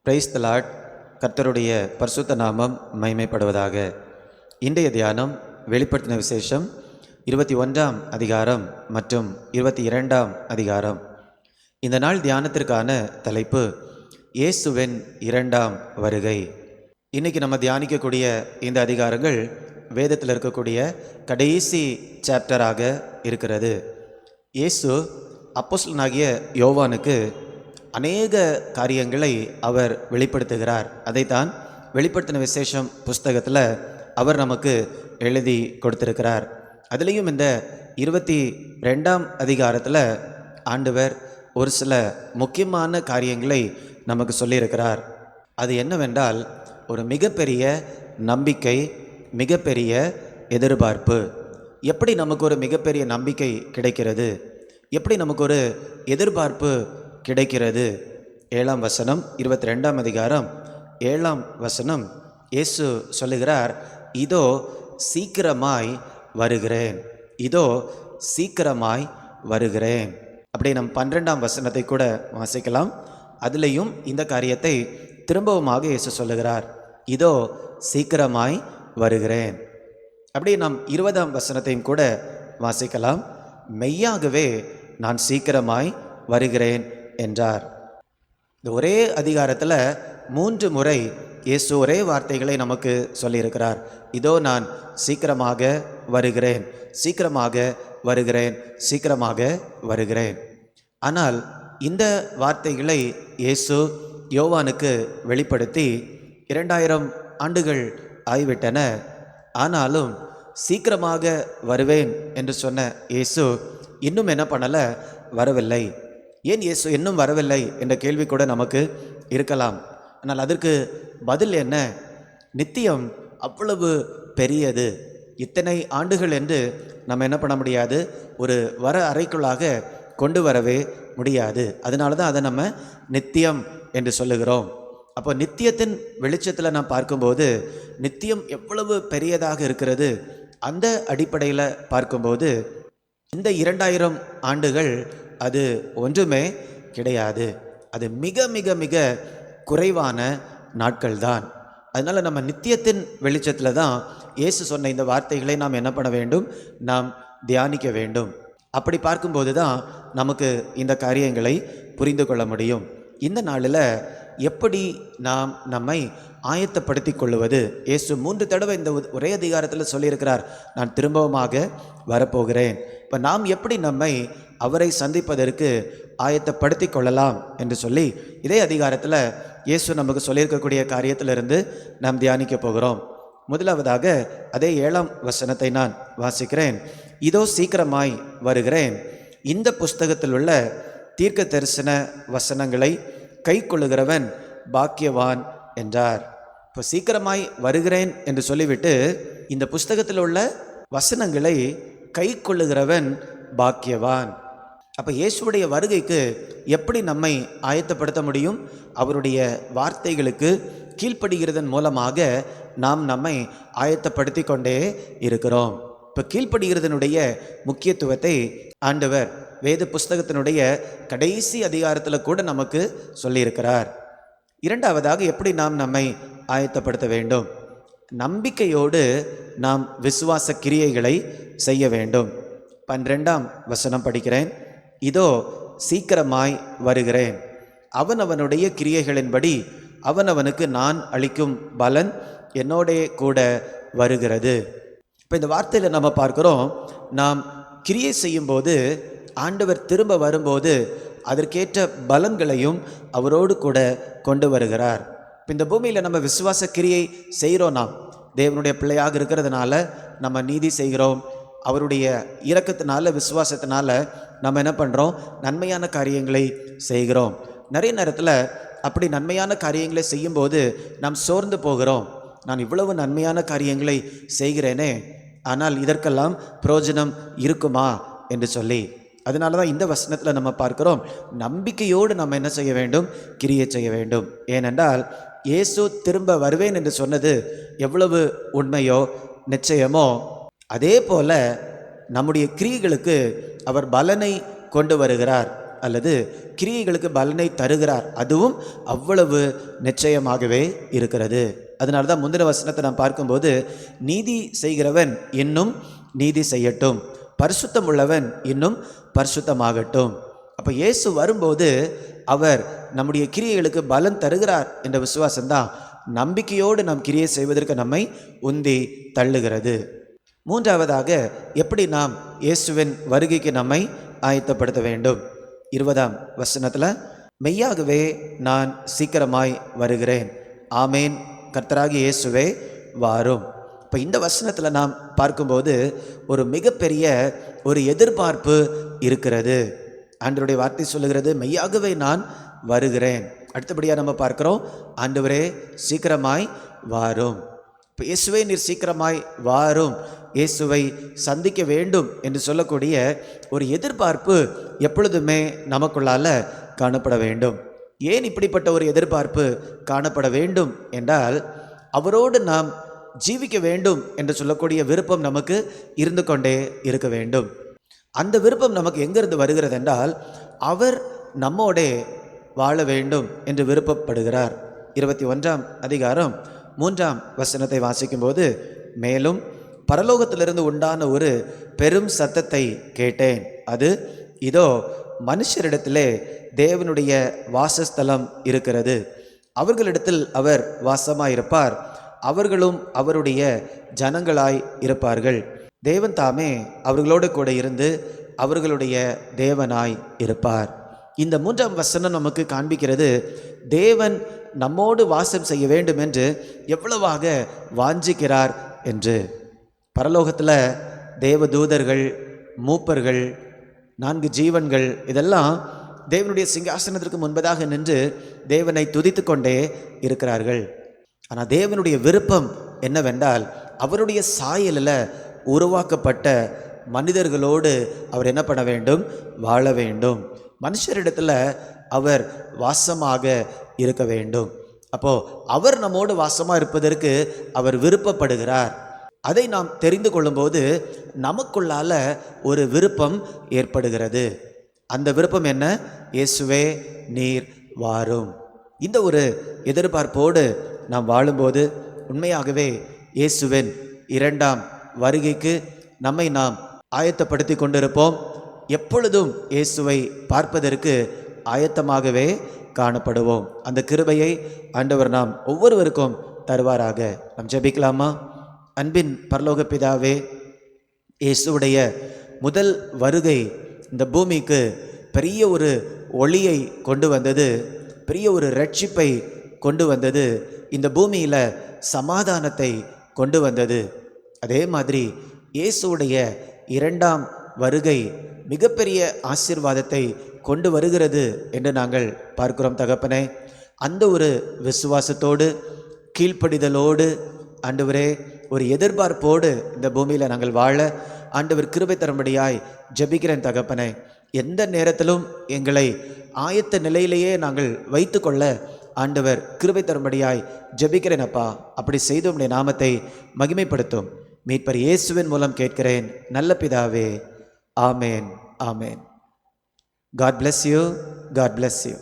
Praise the Lord. கர்த்தருடைய பரிசுத்த நாமம் மகிமைப்படுவதாக. இன்றைய தியானம் வெளிப்படுத்தின விசேஷம் 21ஆம் அதிகாரம் மற்றும் 22ஆம் அதிகாரம். இந்த நாள் தியானத்திற்கான தலைப்பு இயேசுவின் இரண்டாம் வருகை. இன்றைக்கி நம்ம தியானிக்கக்கூடிய இந்த அதிகாரங்கள் வேதத்தில் இருக்கக்கூடிய கடைசி சாப்டராக இருக்கிறது. இயேசு அப்போஸ்தலனாகிய யோவானுக்கு அநேக காரியங்களை அவர் வெளிப்படுத்துகிறார். அதைத்தான் வெளிப்படுத்தின விசேஷம் புஸ்தகத்தில் அவர் நமக்கு எழுதி கொடுத்திருக்கிறார். அதுலேயும் இந்த 22ஆம் அதிகாரத்தில் ஆண்டவர் ஒரு சில முக்கியமான காரியங்களை நமக்கு சொல்லியிருக்கிறார். அது என்னவென்றால், ஒரு மிகப்பெரிய நம்பிக்கை, மிகப்பெரிய எதிர்பார்ப்பு. எப்படி நமக்கு ஒரு மிகப்பெரிய நம்பிக்கை கிடைக்கிறது, எப்படி நமக்கு ஒரு எதிர்பார்ப்பு கிடைக்கிறது? 7ஆம் வசனம், 22ஆம் அதிகாரம் 7ஆம் வசனம், இயேசு சொல்லுகிறார், இதோ சீக்கிரமாய் வருகிறேன், இதோ சீக்கிரமாய் வருகிறேன். அப்படி நம் 12ஆம் வசனத்தை கூட வாசிக்கலாம். அதுலேயும் இந்த காரியத்தை திரும்பவுமாக இயேசு சொல்லுகிறார், இதோ சீக்கிரமாய் வருகிறேன். அப்படி நாம் 20ஆம் வசனத்தையும் கூட வாசிக்கலாம். மெய்யாகவே நான் சீக்கிரமாய் வருகிறேன் என்றார். இந்த ஒரே அதிகாரத்தில் 3 முறை இயேசு ஒரே வார்த்தைகளை நமக்கு சொல்லியிருக்கிறார். இதோ நான் சீக்கிரமாக வருகிறேன், சீக்கிரமாக வருகிறேன், சீக்கிரமாக வருகிறேன். ஆனால் இந்த வார்த்தைகளை இயேசு யோவானுக்கு வெளிப்படுத்தி 2000 ஆண்டுகள் ஆகிவிட்டன. ஆனாலும் சீக்கிரமாக வருவேன் என்று சொன்ன இயேசு இன்னும் என்ன பண்ணலை? வரவில்லை. ஏன் இயேசு இன்னும் வரவில்லை என்ற கேள்வி கூட நமக்கு இருக்கலாம். ஆனால் அதற்கு பதில் என்ன? நித்தியம் அவ்வளவு பெரியது. இத்தனை ஆண்டுகள் என்று நம்ம என்ன பண்ண முடியாது, ஒரு வர அறைக்குள்ளாக கொண்டு வரவே முடியாது. அதனால தான் அதை நம்ம நித்தியம் என்று சொல்லுகிறோம். அப்போ நித்தியத்தின் வெளிச்சத்தில் நாம் பார்க்கும்போது நித்தியம் எவ்வளவு பெரியதாக இருக்கிறது. அந்த அடிப்படையில் பார்க்கும்போது இந்த 2000 ஆண்டுகள் அது ஒன்றுமே கிடையாது. அது மிக மிக மிக குறைவான நாட்கள் தான். அதனால் நம்ம நித்தியத்தின் வெளிச்சத்தில் தான் இயேசு சொன்ன இந்த வார்த்தைகளை நாம் என்ன பண்ண வேண்டும்? நாம் தியானிக்க வேண்டும். அப்படி பார்க்கும்போது தான் நமக்கு இந்த காரியங்களை புரிந்து கொள்ள முடியும். இந்த நாளில் எப்படி நாம் நம்மை ஆயத்தப்படுத்தி கொள்வது? இயேசு 3 தடவை இந்த ஒரே அதிகாரத்தில் சொல்லியிருக்கிறார், நான் திரும்பவுமாக வரப்போகிறேன். இப்போ நாம் எப்படி நம்மை அவரை சந்திப்பதற்கு ஆயத்தப்படுத்தி கொள்ளலாம் என்று சொல்லி இதே அதிகாரத்தில் இயேசு நமக்கு சொல்லியிருக்கக்கூடிய காரியத்திலிருந்து நாம் தியானிக்க போகிறோம். முதலாவதாக அதே 7ஆம் வசனத்தை நான் வாசிக்கிறேன். இதோ சீக்கிரமாய் வருகிறேன், இந்த புஸ்தகத்தில் உள்ள தீர்க்க தரிசன வசனங்களை கை கொள்ளுகிறவன் பாக்கியவான் என்றார். இப்போ சீக்கிரமாய் வருகிறேன் என்று சொல்லிவிட்டு இந்த புஸ்தகத்தில் உள்ள வசனங்களை கை கொள்ளுகிறவன் பாக்கியவான். அப்போ இயேசுடைய வருகைக்கு எப்படி நம்மை ஆயத்தப்படுத்த முடியும்? அவருடைய வார்த்தைகளுக்கு கீழ்ப்படுகிறதன் மூலமாக நாம் நம்மை ஆயத்தப்படுத்தி கொண்டே இருக்கிறோம். இப்போ கீழ்ப்படுகிறதனுடைய முக்கியத்துவத்தை ஆண்டவர் வேத புஸ்தகத்தினுடைய கடைசி அதிகாரத்தில் கூட நமக்கு சொல்லியிருக்கிறார். இரண்டாவதாக எப்படி நாம் நம்மை ஆயத்தப்படுத்த வேண்டும்? நம்பிக்கையோடு நாம் விசுவாச கிரியைகளை செய்ய வேண்டும். 12ஆம் வசனம் படிக்கிறேன். இதோ சீக்கிரமாய் வருகிறேன், அவனவனுடைய கிரியைகளின்படி அவனவனுக்கு நான் அளிக்கும் பலன் என்னோடே கூட வருகிறது. இப்போ இந்த வார்த்தையில் நம்ம பார்க்குறோம், நாம் கிரியை செய்யும்போது ஆண்டவர் திரும்ப வரும்போது அதற்கேற்ற பலன்களையும் அவரோடு கூட கொண்டு வருகிறார். இப்போ இந்த பூமியில் நம்ம விசுவாச கிரியை செய்கிறோம். நாம் தேவனுடைய பிள்ளையாக இருக்கிறதுனால நம்ம நீதி செய்கிறோம். அவருடைய இரக்கத்தினால, விசுவாசத்தினால நம்ம என்ன பண்ணுறோம்? நன்மையான காரியங்களை செய்கிறோம். நிறைய நேரத்தில் அப்படி நன்மையான காரியங்களை செய்யும்போது நாம் சோர்ந்து போகிறோம். நான் இவ்வளவு நன்மையான காரியங்களை செய்கிறேனே, ஆனால் இதற்கெல்லாம் பிரயோஜனம் இருக்குமா என்று சொல்லி. அதனால தான் இந்த வசனத்தில் நம்ம பார்க்கிறோம், நம்பிக்கையோடு நம்ம என்ன செய்ய வேண்டும்? கிரியை செய்ய வேண்டும். ஏனென்றால் இயேசு திரும்ப வருவேன் என்று சொன்னது எவ்வளவு உண்மையோ நிச்சயமோ, அதே போல நம்முடைய கிரியைகளுக்கு அவர் பலனை கொண்டு வருகிறார். அல்லது கிரியைகளுக்கு பலனை தருகிறார், அதுவும் அவ்வளவு நிச்சயமாகவே இருக்கிறது. அதனால தான் முந்தின வசனத்தை நாம் பார்க்கும்போது, நீதி செய்கிறவன் இன்னும் நீதி செய்யட்டும், பரிசுத்தம் உள்ளவன் இன்னும் பரிசுத்தமாகட்டும். அப்போ இயேசு வரும்போது அவர் நம்முடைய கிரியைகளுக்கு பலன் தருகிறார் என்ற விசுவாசம்தான் நம்பிக்கையோடு நாம் கிரியை செய்வதற்கு நம்மை உந்தி தள்ளுகிறது. மூன்றாவதாக, எப்படி நாம் இயேசுவின் வருகைக்கு நம்மை ஆயத்தப்படுத்த வேண்டும்? 20ஆம் வசனத்தில், மெய்யாகவே நான் சீக்கிரமாய் வருகிறேன், ஆமேன், கர்த்தராகிய இயேசுவே வாரும். இப்போ இந்த வசனத்தில் நாம் பார்க்கும்போது ஒரு மிகப்பெரிய ஒரு எதிர்பார்ப்பு இருக்கிறது. ஆண்டவருடைய வார்த்தை சொல்லுகிறது, மெய்யாகவே நான் வருகிறேன். அடுத்தபடியாக நம்ம பார்க்கிறோம், ஆண்டவரே சீக்கிரமாய் வாரும். இப்போ இயேசுவே நீர் சீக்கிரமாய் வாரும், இயேசுவை சந்திக்க வேண்டும் என்று சொல்லக்கூடிய ஒரு எதிர்பார்ப்பு எப்பொழுதுமே நமக்குள்ளால காணப்பட வேண்டும். ஏன் இப்படிப்பட்ட ஒரு எதிர்பார்ப்பு காணப்பட வேண்டும் என்றால், அவரோடு நாம் ஜீவிக்க வேண்டும் என்று சொல்லக்கூடிய விருப்பம் நமக்கு இருந்து கொண்டே இருக்க வேண்டும். அந்த விருப்பம் நமக்கு எங்கிருந்து வருகிறது என்றால், அவர் நம்மோடே வாழ வேண்டும் என்று விருப்பப்படுகிறார். 21ஆம் அதிகாரம் 3ஆம் வசனத்தை வாசிக்கும்போது, மேலும் பரலோகத்திலிருந்து உண்டான ஒரு பெரும் சத்தத்தை கேட்டேன், அது இதோ மனுஷரிடத்திலே தேவனுடைய வாசஸ்தலம் இருக்கிறது, அவர்களிடத்தில் அவர் வாசமாயிருப்பார், அவர்களும் அவருடைய ஜனங்களாய் இருப்பார்கள், தேவன் தாமே அவர்களோடு கூட இருந்து அவர்களுடைய தேவனாய் இருப்பார். இந்த 3ஆம் வசனம் நமக்கு காண்பிக்கிறது, தேவன் நம்மோடு வாசம் செய்ய வேண்டும் என்று எவ்வளவாக வாஞ்சிக்கிறார் என்று. பரலோகத்தில் தேவதூதர்கள், மூப்பர்கள், 4 ஜீவன்கள் இதெல்லாம் தேவனுடைய சிங்காசனத்திற்கு முன்பதாக நின்று தேவனை துதித்து கொண்டே இருக்கிறார்கள். ஆனால் தேவனுடைய விருப்பம் என்னவென்றால், அவருடைய சாயலில் உருவாக்கப்பட்ட மனிதர்களோடு அவர் என்ன பண்ண வேண்டும்? வாழ வேண்டும். மனுஷரிடத்தில் அவர் வாசமாக இருக்க வேண்டும். அப்போது அவர் நம்மோடு வாசமாக இருப்பதற்கு அவர் விருப்பப்படுகிறார். அதை நாம் தெரிந்து கொள்ளும்போது நமக்குள்ளால ஒரு விருப்பம் ஏற்படுகிறது. அந்த விருப்பம் என்ன? இயேசுவே நீர் வாரும். இந்த ஒரு எதிர்பார்ப்போடு நாம் வாழும்போது உண்மையாகவே இயேசுவின் 2ஆம் வருகைக்கு நம்மை நாம் ஆயத்தப்படுத்தி கொண்டிருப்போம். எப்பொழுதும் இயேசுவை பார்ப்பதற்கு ஆயத்தமாகவே காணப்படுவோம். அந்த கிருபையை ஆண்டவர் நாம் ஒவ்வொருவருக்கும் தருவாராக. நாம் ஜெபிக்கலாமா? அன்பின் பரலோக பிதாவே, இயேசுவுடைய முதல் வருகை இந்த பூமிக்கு பெரிய ஒரு ஒளியை கொண்டு வந்தது, பெரிய ஒரு ரட்சிப்பை கொண்டு வந்தது, இந்த பூமியில் சமாதானத்தை கொண்டு வந்தது. அதே மாதிரி இயேசுவுடைய 2ஆம் வருகை மிகப்பெரிய ஆசீர்வாதத்தை கொண்டு வருகிறது என்று நாங்கள் பார்க்கிறோம் தகப்பனே. அந்த ஒரு விசுவாசத்தோடு, கீழ்ப்படிதலோடு, ஆண்டவரே ஒரு எதிர்பார்ப்போடு இந்த பூமியில் நாங்கள் வாழ ஆண்டவர் கிருபை தரும்படியாய் ஜெபிக்கிறேன் தகப்பனே. எந்த நேரத்திலும் எங்களை ஆயத்த நிலையிலேயே நாங்கள் வைத்து கொள்ள ஆண்டவர் கிருபை தரும்படியாய் ஜெபிக்கிறேன் அப்பா. அப்படி செய்து உம்முடைய நாமத்தை மகிமைப்படுத்தும் மீட்பர் இயேசுவின் மூலம் கேட்கிறேன் நல்ல பிதாவே, ஆமேன், ஆமேன். God bless you. God bless you.